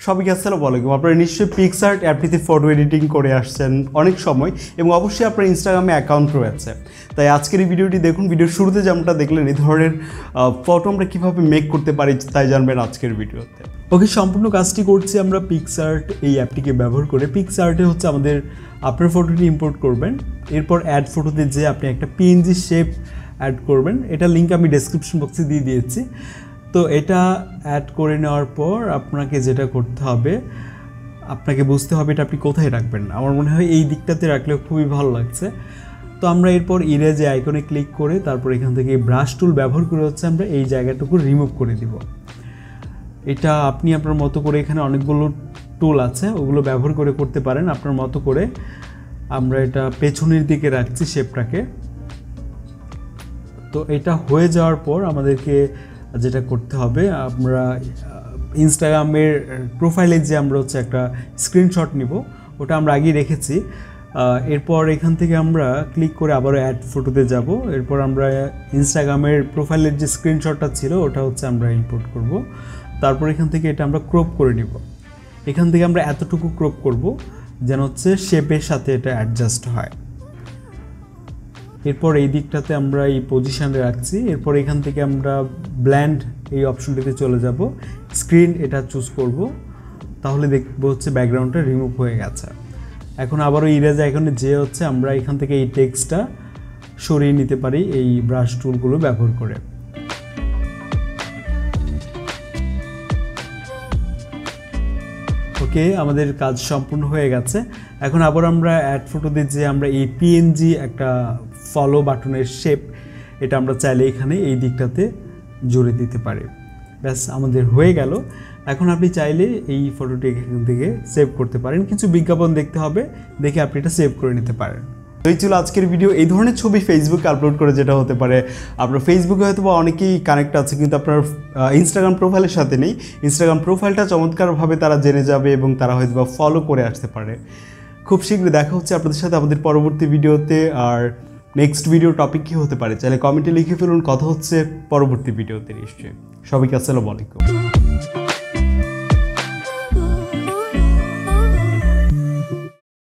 সবাইকে আসসালামু আলাইকুম। আপনারা নিশ্চয়ই পিক্সার্ট অ্যাপটিতে ফটো এডিটিং করে আসছেন অনেক সময় এবং অবশ্যই আপনার ইনস্টাগ্রামে অ্যাকাউন্ট রয়েছে। তাই আজকের এই ভিডিওটি দেখুন। ভিডিওর শুরুতে যেমনটা দেখলেন এই ধরনের ফটো আমরা কীভাবে মেক করতে পারি তাই জানবেন আজকের ভিডিওতে। ওকে, সম্পূর্ণ কাজটি করছি আমরা পিক্সার্ট এই অ্যাপটিকে ব্যবহার করে। পিক্সার্টে হচ্ছে আমাদের আপনার ফটোটি ইম্পোর্ট করবেন, এরপর অ্যাড ফটোতে যে আপনি একটা পিএনজি শেপ অ্যাড করবেন। এটা লিঙ্ক আমি ডেসক্রিপশন বক্সে দিয়ে দিয়েছি। তো এটা অ্যাড করে নেওয়ার পর আপনাকে যেটা করতে হবে, আপনাকে বুঝতে হবে এটা আপনি কোথায় রাখবেন। আমার মনে হয় এই দিকটাতে রাখলে খুবই ভালো লাগছে। তো আমরা এরপর ইরেজ আইকনে ক্লিক করে তারপর এখান থেকে ব্রাশ টুল ব্যবহার করে হচ্ছে আমরা এই জায়গাটুকু রিমুভ করে দিব। এটা আপনি আপনার মতো করে, এখানে অনেকগুলো টুল আছে, ওগুলো ব্যবহার করে করতে পারেন আপনার মতো করে। আমরা এটা পেছনের দিকে রাখছি শেপটাকে। তো এটা হয়ে যাওয়ার পর আমাদেরকে যেটা করতে হবে, আমরা ইনস্টাগ্রামের প্রোফাইলে যে আমরা হচ্ছে একটা স্ক্রিনশট নিব, ওটা আমরা আগেই রেখেছি। এরপর এখান থেকে আমরা ক্লিক করে আবারও অ্যাড ফটোতে যাব। এরপর আমরা ইনস্টাগ্রামের প্রোফাইলের যে স্ক্রিনশটটা ছিল ওটা হচ্ছে আমরা ইম্পোর্ট করব। তারপর এখান থেকে এটা আমরা ক্রপ করে নিব। এখান থেকে আমরা এতটুকু ক্রপ করব যেন হচ্ছে শেপের সাথে এটা অ্যাডজাস্ট হয়। এরপর এই দিকটাতে আমরা এই পজিশানে রাখছি। এরপর এখান থেকে আমরা ব্ল্যান্ড এই অপশনটিতে চলে যাব, স্ক্রিন এটা চুজ করব। তাহলে দেখবো হচ্ছে ব্যাকগ্রাউন্ডটা রিমুভ হয়ে গেছে। এখন আবারও ইরেজ আইকনে যে হচ্ছে আমরা এখান থেকে এই টেক্সটটা সরিয়ে নিতে পারি এই ব্রাশ টুলগুলো ব্যবহার করে। ওকে, আমাদের কাজ সম্পূর্ণ হয়ে গেছে। এখন আবার আমরা অ্যাড ফটো দিয়ে যে আমরা এই পিএনজি একটা ফলো বাটনের শেপ, এটা আমরা চাইলে এখানে এই দিকটাতে জুড়ে দিতে পারি। ব্যাস, আমাদের হয়ে গেল। এখন আপনি চাইলে এই ফটোটি এখান থেকে সেভ করতে পারেন। কিছু বিজ্ঞাপন দেখতে হবে, দেখে আপনি এটা সেভ করে নিতে পারেন। এই ছিল আজকের ভিডিও। এই ধরনের ছবি ফেসবুকে আপলোড করে যেটা হতে পারে, আপনার ফেসবুকে হয়তো বা অনেকেই কানেক্ট আছে কিন্তু আপনার ইনস্টাগ্রাম প্রোফাইলের সাথে নেই। ইনস্টাগ্রাম প্রোফাইলটা চমৎকারভাবে তারা জেনে যাবে এবং তারা হয়তো বা ফলো করে আসতে পারে। খুব শীঘ্রই দেখা হচ্ছে আপনাদের সাথে আমাদের পরবর্তী ভিডিওতে। আর নেক্সট ভিডিও টপিক কী হতে পারে চাইলে কমেন্টে লিখে ফেলুন। কথা হচ্ছে পরবর্তী ভিডিওতে নিশ্চয়ই। সবাইকে আসসালামু আলাইকুম।